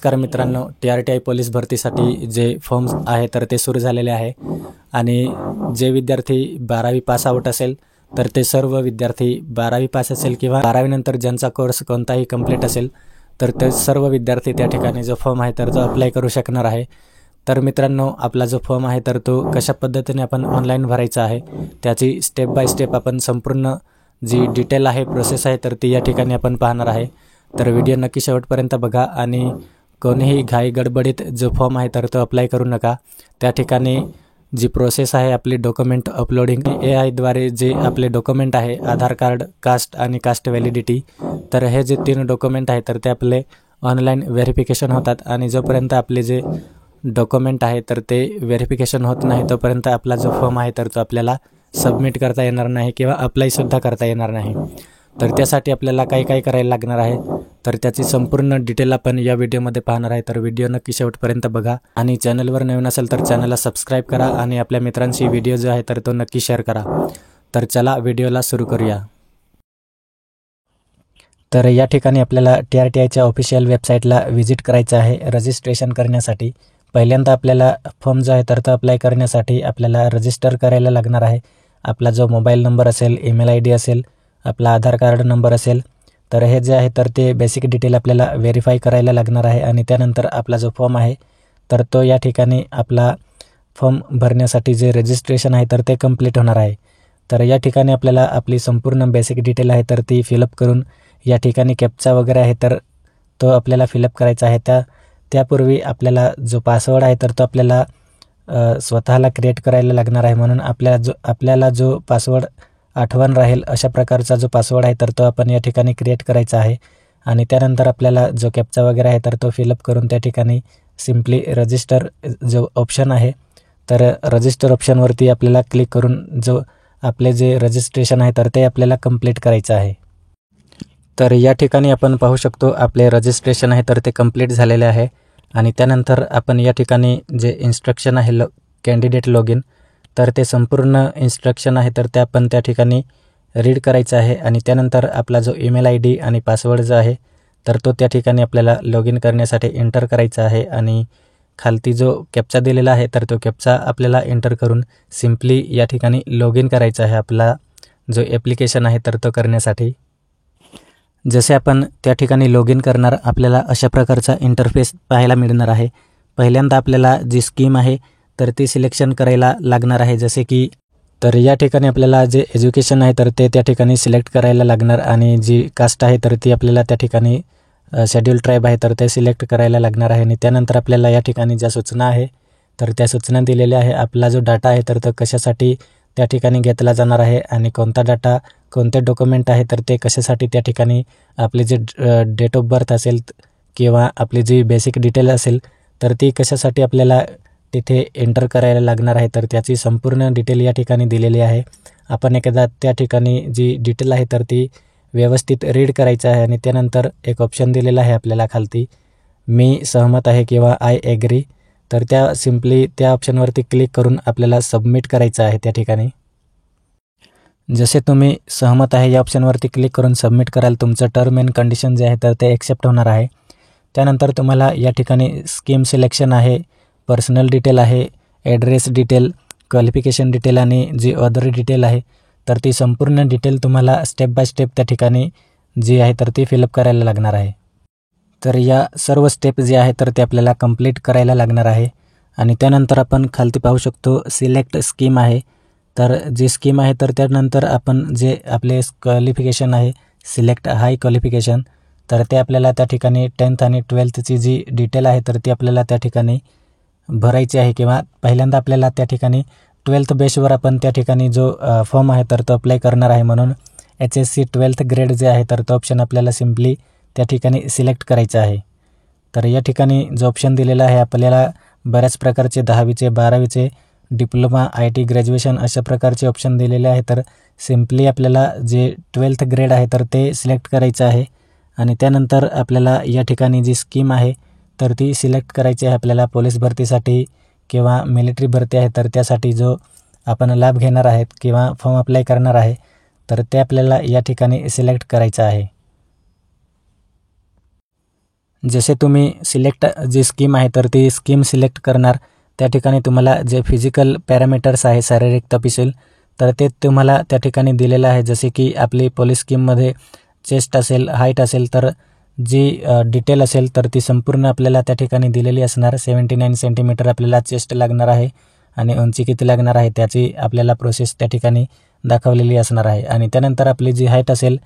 नमस्कार मित्रांनो, TRTI police भरतीसाठी जे फॉर्म्स आहे तर ते सुरू झालेले आहे आणि जे विद्यार्थी 12वी पास आउट असेल तर ते सर्व विद्यार्थी 12वी पास असेल किंवा 12वी नंतर ज्यांचा कोर्स कोणताही कंप्लीट असेल तर ते सर्व विद्यार्थी त्या ठिकाणी जो फॉर्म आहे तर तो अप्लाय करू शकणार आहे। तर मित्रांनो, आपला जो फॉर्म आहे तर तो कशा पद्धतीने आपण ऑनलाईन भरायचा आहे त्याची स्टेप बाय स्टेप आपण संपूर्ण जी डिटेल आहे प्रोसेस आहे तर ती या ठिकाणी आपण पाहणार आहे। तर व्हिडिओ नक्की शेवटपर्यंत बघा आणि कोणीही घाई गडबडीत जो फॉर्म आहे तर तो अप्लाय करू नका। त्या ठिकाणी जी प्रोसेस आहे आपली डॉक्युमेंट अपलोडिंग AI द्वारे जे आपले डॉक्युमेंट आहे आधार कार्ड, कास्ट आणि कास्ट व्हॅलिडिटी, तर हे जे 3 डॉक्युमेंट आहे तर ते आपले ऑनलाईन व्हेरिफिकेशन होतात आणि जोपर्यंत आपले जे डॉक्युमेंट आहे तर ते व्हेरिफिकेशन होत नाही तोपर्यंत आपला जो फॉर्म आहे तर तो आपल्याला सबमिट करता येणार नाही किंवा अप्लायसुद्धा करता येणार नाही। तर त्यासाठी आपल्याला काय करायला लागणार आहे तर त्याची संपूर्ण डिटेल आपण या व्हिडिओमध्ये पाहणार आहे। तर व्हिडिओ नक्की शेवटपर्यंत बघा आणि चॅनलवर नवीन असेल तर चॅनलला सबस्क्राईब करा आणि आपल्या मित्रांशी व्हिडिओ जो आहे तर तो नक्की शेअर करा। तर चला व्हिडिओला सुरू करूया। तर या ठिकाणी आपल्याला TRTIच्या ऑफिशियल वेबसाईटला व्हिजिट करायचं आहे रजिस्ट्रेशन करण्यासाठी। पहिल्यांदा आपल्याला फॉर्म जो आहे तर तो अप्लाय करण्यासाठी आपल्याला रजिस्टर करायला लागणार आहे। आपला जो मोबाईल नंबर असेल, ईमेल ID असेल, आपला आधार कार्ड नंबर असेल, तर हे जे आहे तर ते बेसिक डिटेल आपल्याला व्हेरीफाय करायला लागणार आहे आणि त्यानंतर आपला जो फॉर्म आहे तर तो या ठिकाणी आपला फॉर्म भरण्यासाठी जे रजिस्ट्रेशन आहे तर ते कंप्लीट होणार आहे। तर या ठिकाणी आपल्याला आपली संपूर्ण बेसिक डिटेल आहे तर ती फिलअप करून या ठिकाणी कॅप्चा वगैरे आहे तर तो आपल्याला फिलअप करायचा आहे। त्यापूर्वी आपल्याला जो पासवर्ड आहे तर तो आपल्याला स्वतःला क्रिएट करायला लागणार आहे, म्हणून आपल्याला जो पासवर्ड आठवण राहील अशा प्रकारचा जो पासवर्ड आहे तर तो आपण या ठिकाणी क्रिएट करायचा आहे आणि त्यानंतर आपल्याला जो कॅप्चा वगैरे आहे तर तो फिलअप करून त्या ठिकाणी सिम्पली रजिस्टर जो ऑप्शन आहे तर रजिस्टर ऑप्शनवरती आपल्याला क्लिक करून जो आपले जे रजिस्ट्रेशन आहे तर ते आपल्याला कंप्लीट करायचं आहे। तर या ठिकाणी आपण पाहू शकतो आपले रजिस्ट्रेशन आहे तर ते कंप्लीट झालेले आहे आणि त्यानंतर आपण या ठिकाणी जे इन्स्ट्रक्शन आहे कॅन्डिडेट लॉगिन, तर ते संपूर्ण इन्स्ट्रक्शन आहे तर ते आपण त्या ठिकाणी रीड करायचं आहे आणि त्यानंतर आपला जो ईमेल ID आणि पासवर्ड जो आहे तर तो त्या ठिकाणी आपल्याला लॉगिन करण्यासाठी एंटर करायचा आहे आणि खालती जो कॅप्चा दिलेला आहे तर तो कॅप्चा आपल्याला एंटर करून सिम्पली या ठिकाणी लॉगिन करायचा आहे आपला जो ॲप्लिकेशन आहे तर तो करण्यासाठी। जसे आपण त्या ठिकाणी लॉगिन करणार आपल्याला अशा प्रकारचा इंटरफेस पाहायला मिळणार आहे। पहिल्यांदा आपल्याला जी स्कीम आहे तर ती सिलेक्शन करायला लागणार आहे, जसे की तर या ठिकाणी आपल्याला जे एज्युकेशन आहे तर ते त्या ठिकाणी सिलेक्ट करायला लागणार आणि जी कास्ट आहे तर ती आपल्याला त्या ठिकाणी शेड्यूल ट्राईब आहे तर ते सिलेक्ट करायला लागणार आहे आणि त्यानंतर आपल्याला या ठिकाणी ज्या सूचना आहे तर त्या सूचना दिलेल्या आहे। आपला जो डाटा आहे तर तो कशासाठी त्या ठिकाणी घेतला जाणार आहे आणि कोणता डाटा, कोणते डॉक्युमेंट आहे तर ते कशासाठी त्या ठिकाणी आपले जे डेट ऑफ बर्थ असेल किंवा आपली जी बेसिक डिटेल असेल तर ती कशासाठी आपल्याला तिथे एंटर करायला लागणार आहे तर त्याची संपूर्ण डिटेल या ठिकाणी दिलेली आहे। आपण एकदा त्या ठिकाणी जी डिटेल आहे तर ती व्यवस्थित रीड करायचं आहे आणि त्यानंतर एक ऑप्शन दिलेला आहे आपल्याला खालती, मी सहमत आहे किंवा आय ॲग्री, तर त्या सिम्पली त्या ऑप्शनवरती क्लिक करून आपल्याला सबमिट करायचं आहे। त्या ठिकाणी जसे तुम्ही सहमत आहे या ऑप्शनवरती क्लिक करून सबमिट कराल तुमचं टर्म अँड कंडिशन जे आहे तर ते ॲक्सेप्ट होणार आहे। त्यानंतर तुम्हाला या ठिकाणी स्कीम सिलेक्शन आहे, पर्सनल डिटेल आहे, ॲड्रेस डिटेल, क्वालिफिकेशन डिटेल आणि जी अदर डिटेल आहे तर ती संपूर्ण डिटेल तुम्हाला स्टेप बाय स्टेप त्या ठिकाणी जी आहे तर ती फिलअप करायला लागणार आहे। तर या सर्व स्टेप जे आहे तर ते आपल्याला कंप्लीट करायला लागणार आहे आणि त्यानंतर आपण खालती पाहू शकतो सिलेक्ट स्कीम आहे। तर जी स्कीम आहे तर त्यानंतर आपण जे आपले क्वालिफिकेशन आहे सिलेक्ट हाय क्वालिफिकेशन, तर ते आपल्याला त्या ठिकाणी 10th आणि 12thची जी डिटेल आहे तर ती आपल्याला त्या ठिकाणी भरायची आहे किंवा पहिल्यांदा आपल्याला त्या ठिकाणी 12th बेसवर आपण त्या ठिकाणी जो फॉर्म आहे तर तो अप्लाय करणार आहे, म्हणून HSC 12th ग्रेड जे आहे तर तो ऑप्शन आपल्याला सिम्पली त्या ठिकाणी सिलेक्ट करायचा आहे। तर या ठिकाणी जो ऑप्शन दिलेला आहे आपल्याला बऱ्याच प्रकारचे 10वीचे, 12वीचे, डिप्लोमा, IT, ग्रॅज्युएशन अशा प्रकारचे ऑप्शन दिलेले आहे तर सिम्पली आपल्याला जे 12th ग्रेड आहे तर ते सिलेक्ट करायचं आहे आणि त्यानंतर आपल्याला या ठिकाणी जी स्कीम आहे तर ती सिलेक्ट करायची आहे आपल्याला पोलीस भरतीसाठी किंवा मिलिटरी भरती आहे तर त्यासाठी जो आपण लाभ घेणार आहेत किंवा फॉर्म अप्लाय करणार आहे तर ते आपल्याला या ठिकाणी सिलेक्ट करायचं आहे। जसे तुम्ही सिलेक्ट जी स्कीम आहे तर ती स्कीम सिलेक्ट करणार, त्या ठिकाणी तुम्हाला जे फिजिकल पॅरामीटर्स आहे, शारीरिक तपशील, तर ते तुम्हाला त्या ठिकाणी दिलेलं आहे. जसे की आपली पोलीस स्कीममध्ये चेस्ट असेल, हाईट असेल, तर जी डिटेल असेल तर ती संपूर्ण आपल्याला त्या ठिकाणी दिलेली असणार. 79 सेंटीमीटर आपल्याला चेस्ट लागणार आहे आणि उंची किती लागणार आहे त्याची आपल्याला प्रोसेस त्या ठिकाणी दाखवलेली असणार आहे. आणि त्यानंतर आपली जी हाईट असेल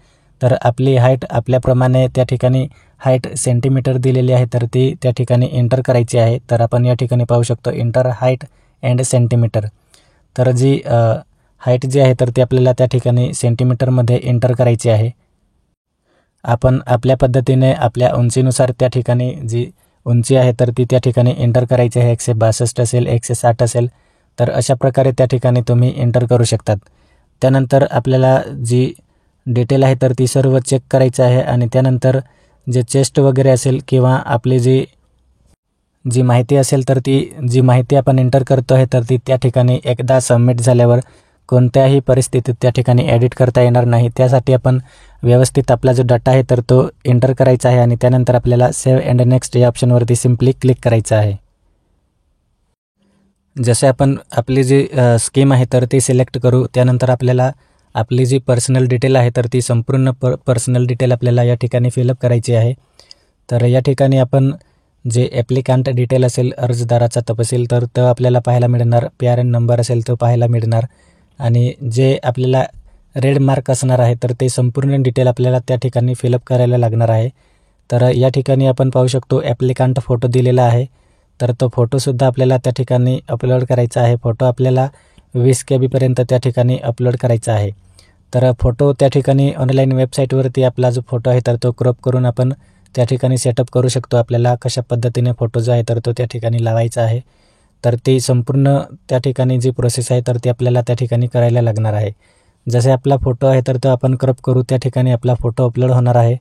तर आपली हाईट आपल्याप्रमाणे त्या ठिकाणी हाईट सेंटीमीटर दिलेली आहे, तर ती त्या ठिकाणी एंटर करायची आहे. तर आपण या ठिकाणी पाहू शकतो एंटर हाईट अँड सेंटीमीटर. तर जी हाईट जी आहे तर ती आपल्याला त्या ठिकाणी सेंटीमीटरमध्ये एंटर करायची आहे. आपण आपल्या पद्धतीने आपल्या उंचीनुसार त्या ठिकाणी जी उंची आहे तर ती त्या ठिकाणी एंटर करायची आहे. 162 असेल, 160 असेल, तर अशा प्रकारे त्या ठिकाणी तुम्ही एंटर करू शकतात. त्यानंतर आपल्याला जी डिटेल आहे तर ती सर्व चेक करायचं आहे आणि त्यानंतर जे चेस्ट वगैरे असेल किंवा आपली जी माहिती असेल तर ती जी माहिती आपण एंटर करतो आहे तर ती त्या ठिकाणी एकदा सबमिट झाल्यावर कोणत्याही परिस्थितीत त्या ठिकाणी एडिट करता येणार नाही. त्यासाठी आपण व्यवस्थित आपला जो डाटा आहे तर तो एंटर करायचा आहे आणि त्यानंतर आपल्याला सेव्ह अँड नेक्स्ट या ऑप्शनवरती सिम्पली क्लिक करायचं आहे. जसे आपण आपली जी स्कीम आहे तर ती सिलेक्ट करू, त्यानंतर आपल्याला आपली जी पर्सनल डिटेल आहे तर ती संपूर्ण पर्सनल डिटेल आपल्याला या ठिकाणी फिलअप करायची आहे. तर या ठिकाणी आपण जे ॲप्लिकंट डिटेल असेल, अर्जदाराचा तपशील, तर तो आपल्याला पाहायला मिळणार. PRN नंबर असेल तो पाहायला मिळणार आणि जे आपल्याला रेड मार्क असणार आहे तर ते संपूर्ण डिटेल आपल्याला त्या ठिकाणी फिलअप करायला लागणार आहे. तर या ठिकाणी आपण पाहू शकतो ॲप्लिकंट फोटो दिलेला आहे, तर तो फोटोसुद्धा आपल्याला त्या ठिकाणी अपलोड करायचा आहे. फोटो आपल्याला 20 KB पर्यंत त्या ठिकाणी अपलोड करायचा आहे. तर फोटो त्या ठिकाणी ऑनलाईन वेबसाईटवरती आपला जो फोटो आहे तर तो क्रॉप करून आपण त्या ठिकाणी सेटअप करू शकतो. आपल्याला कशा पद्धतीने फोटो जो आहे तर तो त्या ठिकाणी लावायचा आहे, तर ती संपूर्ण त्या ठिकाणी जी प्रोसेस आहे तर ती आपल्याला त्या ठिकाणी करायला लागणार आहे. जसे आपला फोटो आहे तर तो आपण क्रॉप करू, त्या ठिकाणी आपला फोटो अपलोड होणार आहे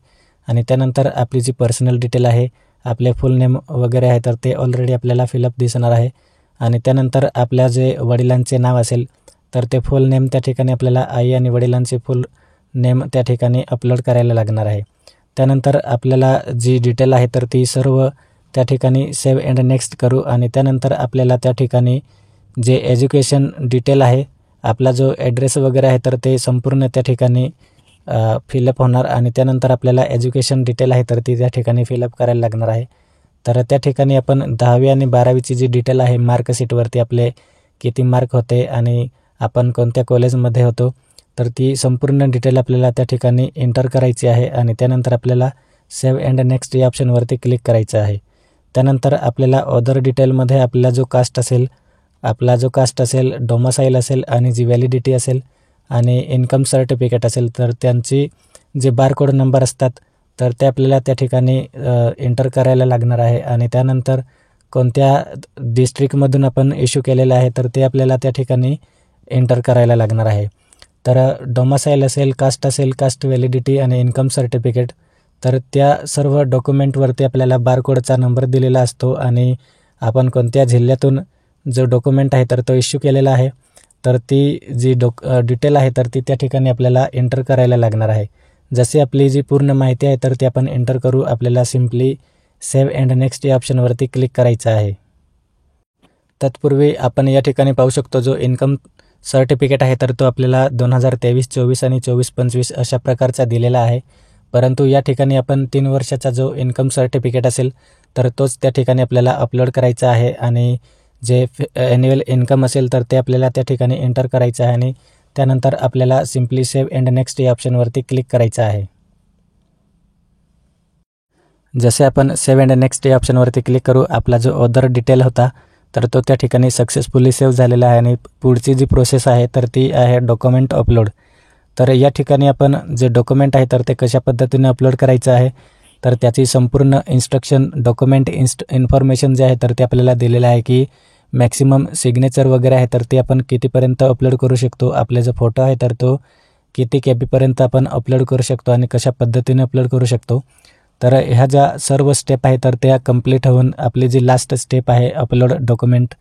आणि त्यानंतर आपली जी पर्सनल डिटेल आहे, आपले फुल नेम वगैरे आहे तर ते ऑलरेडी आपल्याला फिलअप दिसणार आहे आणि त्यानंतर आपल्या जे वडिलांचे नाव असेल तर ते फुल नेम त्या ठिकाणी आपल्याला आई आणि वडिलांचे फुल नेम त्या ठिकाणी अपलोड करायला लागणार आहे. त्यानंतर आपल्याला जी डिटेल आहे तर ती सर्व त्या ठिकाणी सेव्ह अँड नेक्स्ट करू आणि त्यानंतर आपल्याला त्या ठिकाणी जे एज्युकेशन डिटेल आहे, आपला जो ॲड्रेस वगैरे आहे तर ते संपूर्ण त्या ठिकाणी फिलअप होणार आणि त्यानंतर आपल्याला एज्युकेशन डिटेल आहे तर ती त्या ठिकाणी फिलअप करायला लागणार आहे. तर त्या ठिकाणी आपण 10वी आणि 12वीची जी डिटेल आहे, मार्कशीटवरती आपले किती मार्क होते आणि आपण कोणत्या कॉलेजमध्ये होतो, तर ती संपूर्ण डिटेल आपल्याला त्या ठिकाणी एंटर करायची आहे आणि त्यानंतर आपल्याला सेव्ह अँड नेक्स्ट या ऑप्शनवरती क्लिक करायचं आहे. त्यानंतर आपल्याला अदर डिटेलमध्ये आपला जो कास्ट असेल, डोमासाईल असेल आणि जी व्हॅलिडिटी असेल आणि इन्कम सर्टिफिकेट असेल तर त्यांची जे बारकोड नंबर असतात तर ते आपल्याला त्या ठिकाणी एंटर करायला लागणार आहे आणि त्यानंतर कोणत्या डिस्ट्रिक्टमधून आपण इश्यू केलेलं आहे तर ते आपल्याला त्या ठिकाणी एंटर करायला लागणार आहे. तर डोमासाईल असेल, कास्ट व्हॅलिडिटी आणि इन्कम सर्टिफिकेट, तर त्या सर्व डॉक्युमेंटवरती आपल्याला बारकोडचा नंबर दिलेला असतो आणि आपण कोणत्या जिल्ह्यातून जो डॉक्युमेंट आहे तर तो इश्यू केलेला आहे तर ती जी डिटेल आहे तर ती त्या ठिकाणी आपल्याला एंटर करायला लागणार आहे. जशी आपली जी पूर्ण माहिती आहे तर ती आपण एंटर करू. आपल्याला सिम्पली सेव्ह अँड नेक्स्ट या ऑप्शनवरती क्लिक करायचं आहे. तत्पूर्वी आपण या ठिकाणी पाहू शकतो जो इन्कम सर्टिफिकेट आहे तर तो आपल्याला 2023-24 आणि 24-25 अशा प्रकारचा दिलेला आहे, परंतु या ठिकाणी आपण 3 वर्षाचा जो इन्कम सर्टिफिकेट असेल तर तोच त्या ठिकाणी आपल्याला अपलोड करायचा आहे आणि जे ॲन्युअल इन्कम असेल तर ते आपल्याला त्या ठिकाणी एंटर करायचं आहे आणि त्यानंतर आपल्याला सिम्पली सेव्ह अँड नेक्स्ट या ऑप्शनवरती क्लिक करायचं आहे. जसे आपण सेव्ह अँड नेक्स्ट या ऑप्शनवरती क्लिक करू, आपला जो अदर डिटेल होता तर तो त्या ठिकाणी सक्सेसफुली सेव्ह झालेला आहे आणि पुढची जी प्रोसेस आहे तर ती आहे डॉक्युमेंट अपलोड. तर या ठिकाणी आपण जे डॉक्युमेंट आहे तर ते कशा पद्धतीने अपलोड करायचं आहे तर त्याची संपूर्ण इन्स्ट्रक्शन डॉक्युमेंट इन्फॉर्मेशन जे आहे तर ते आपल्याला दिलेलं आहे की मॅक्सिमम सिग्नेचर वगैरे आहे तर ते आपण कितीपर्यंत अपलोड करू शकतो, आपले जो फोटो आहे तर तो किती KB पर्यंत आपण अपलोड करू शकतो आणि कशा पद्धतीने अपलोड करू शकतो. तर ह्या ज्या सर्व स्टेप आहे तर त्या कंप्लीट होऊन आपली जी लास्ट स्टेप आहे अपलोड डॉक्युमेंट,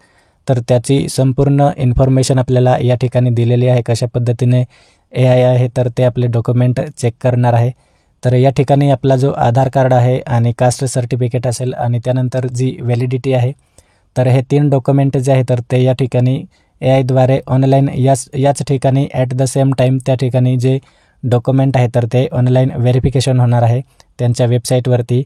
तर त्याची संपूर्ण इन्फॉर्मेशन आपल्याला या ठिकाणी दिलेली आहे. कशा पद्धतीने AI आहे तर ते आपले डॉक्युमेंट चेक करणार आहे. तर या ठिकाणी आपला जो आधार कार्ड आहे आणि कास्ट सर्टिफिकेट असेल आणि त्यानंतर जी व्हॅलिडिटी आहे, तर हे 3 डॉक्युमेंट जे आहे तर ते या ठिकाणी AI द्वारे ऑनलाईन याच ठिकाणी ॲट द सेम टाईम त्या ठिकाणी जे डॉक्युमेंट आहे तर ते ऑनलाईन व्हेरिफिकेशन होणार आहे त्यांच्या वेबसाईटवरती.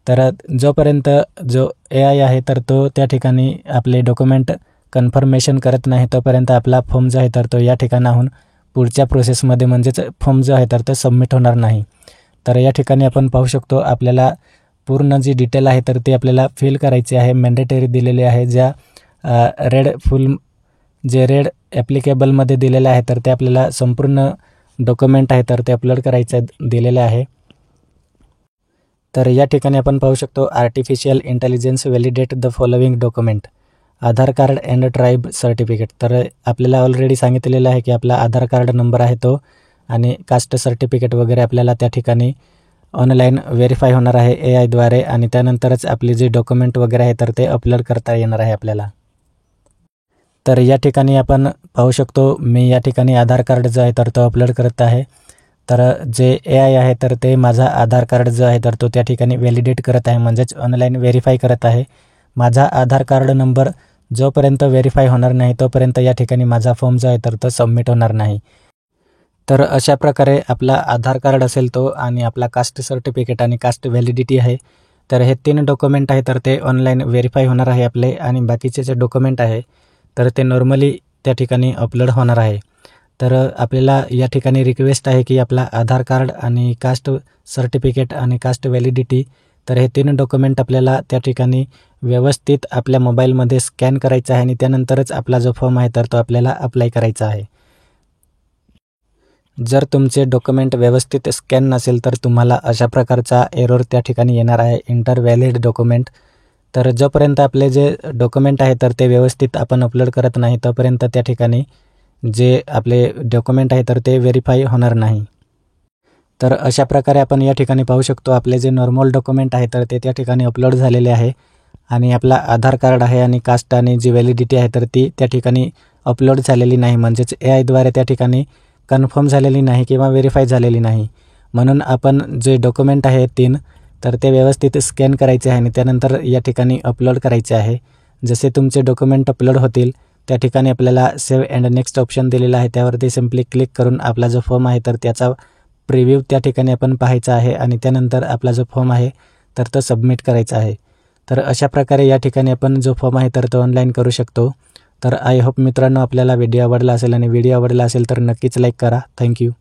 तर जोपर्यंत जो AI आहे तर तो त्या ठिकाणी आपले डॉक्युमेंट कन्फर्मेशन करत नाही तोपर्यंत आपला फॉर्म जो आहे तर तो या ठिकाणाहून पुढच्या प्रोसेसमध्ये म्हणजेच फॉर्म जो आहे तर तो सबमिट होणार नाही. तर या ठिकाणी आपण पाहू शकतो आपल्याला पूर्ण जी डिटेल आहे तर ती आपल्याला फिल करायची आहे. मॅन्डेटरी दिलेली आहे, ज्या रेड ॲप्लिकेबलमध्ये दिलेलं आहे तर ते आपल्याला संपूर्ण डॉक्युमेंट आहे तर ते अपलोड करायचं दिलेलं आहे. तर या ठिकाणी आपण पाहू शकतो artificial intelligence validate the following document, Aadhaar card and tribe certificate. तर आपल्याला ऑलरेडी सांगितलेलं आहे की आपला आधार कार्ड नंबर आहे तो आणि कास्ट सर्टिफिकेट वगैरे आपल्याला त्या ठिकाणी ऑनलाईन व्हेरीफाय होणार आहे AI द्वारे आणि त्यानंतरच आपले जे डॉक्युमेंट वगैरे आहे तर ते अपलोड करता येणार आहे आपल्याला. तर या ठिकाणी आपण पाहू शकतो मी या ठिकाणी आधार कार्ड जो आहे तर तो अपलोड करत आहे. तर जे AI आहे तर ते माझा आधार कार्ड जो आहे तर तो त्या ठिकाणी व्हॅलिडेट करत आहे, म्हणजेच ऑनलाईन व्हेरीफाय करत आहे. माझा आधार कार्ड नंबर जोपर्यंत व्हेरीफाय होणार नाही तोपर्यंत या ठिकाणी माझा फॉर्म जो आहे तर तो सबमिट होणार नाही. तर अशा प्रकारे आपला आधार कार्ड असेल तो आणि आपला कास्ट सर्टिफिकेट आणि कास्ट व्हॅलिडिटी आहे, तर हे 3 डॉक्युमेंट आहे तर ते ऑनलाईन व्हेरीफाय होणार आहे आपले आणि बाकीचे जे डॉक्युमेंट आहे तर ते नॉर्मली त्या ठिकाणी अपलोड होणार आहे. तर आपल्याला या ठिकाणी रिक्वेस्ट आहे की आपला आधार कार्ड आणि कास्ट सर्टिफिकेट आणि कास्ट व्हॅलिडिटी तर हे 3 डॉक्युमेंट आपल्याला त्या ठिकाणी व्यवस्थित आपल्या मोबाईलमध्ये स्कॅन करायचा आहे आणि त्यानंतरच आपला जो फॉर्म आहे तर तो आपल्याला अप्लाय करायचा आहे. जर तुमचे डॉक्युमेंट व्यवस्थित स्कॅन नसेल तर तुम्हाला अशा प्रकारचा एरर त्या ठिकाणी येणार आहे, इंटर व्हॅलिड डॉक्युमेंट. तर जोपर्यंत आपले जे डॉक्युमेंट आहे तर ते व्यवस्थित आपण अपलोड करत नाही तोपर्यंत त्या ठिकाणी जे आपले डॉक्युमेंट आहे तर ते व्हेरीफाय होणार नाही. तर अशा प्रकारे आपण या ठिकाणी पाहू शकतो आपले जे नॉर्मल डॉक्युमेंट आहे तर ते त्या ठिकाणी अपलोड झालेले आहे आणि आपला आधार कार्ड आहे आणि कास्ट आणि जी व्हॅलिडिटी आहे तर ती त्या ठिकाणी अपलोड झालेली नाही, म्हणजेच AI द्वारे त्या ठिकाणी कन्फर्म झालेली नाही किंवा व्हेरीफाय झालेली नाही. म्हणून आपण जे डॉक्युमेंट आहे 3 तर ते व्यवस्थित स्कॅन करायचे आहे आणि त्यानंतर या ठिकाणी अपलोड करायचे आहे. जसे तुमचे डॉक्युमेंट अपलोड होतील त्या ठिकाणी आपल्याला सेव्ह अँड नेक्स्ट ऑप्शन दिलेला आहे, त्यावरती सिम्पली क्लिक करून आपला जो फॉर्म आहे तर त्याचा प्रिव्ह्यू त्या ठिकाणी आपण पाहायचा आहे आणि त्यानंतर आपला जो फॉर्म आहे तर तो सबमिट करायचा आहे. तर अशा प्रकारे या ठिकाणी आपण जो फॉर्म आहे तर तो ऑनलाईन करू शकतो. तर आय होप मित्रांनो आपल्याला व्हिडिओ आवडला असेल आणि व्हिडिओ आवडला असेल तर नक्कीच लाईक करा. थँक्यू.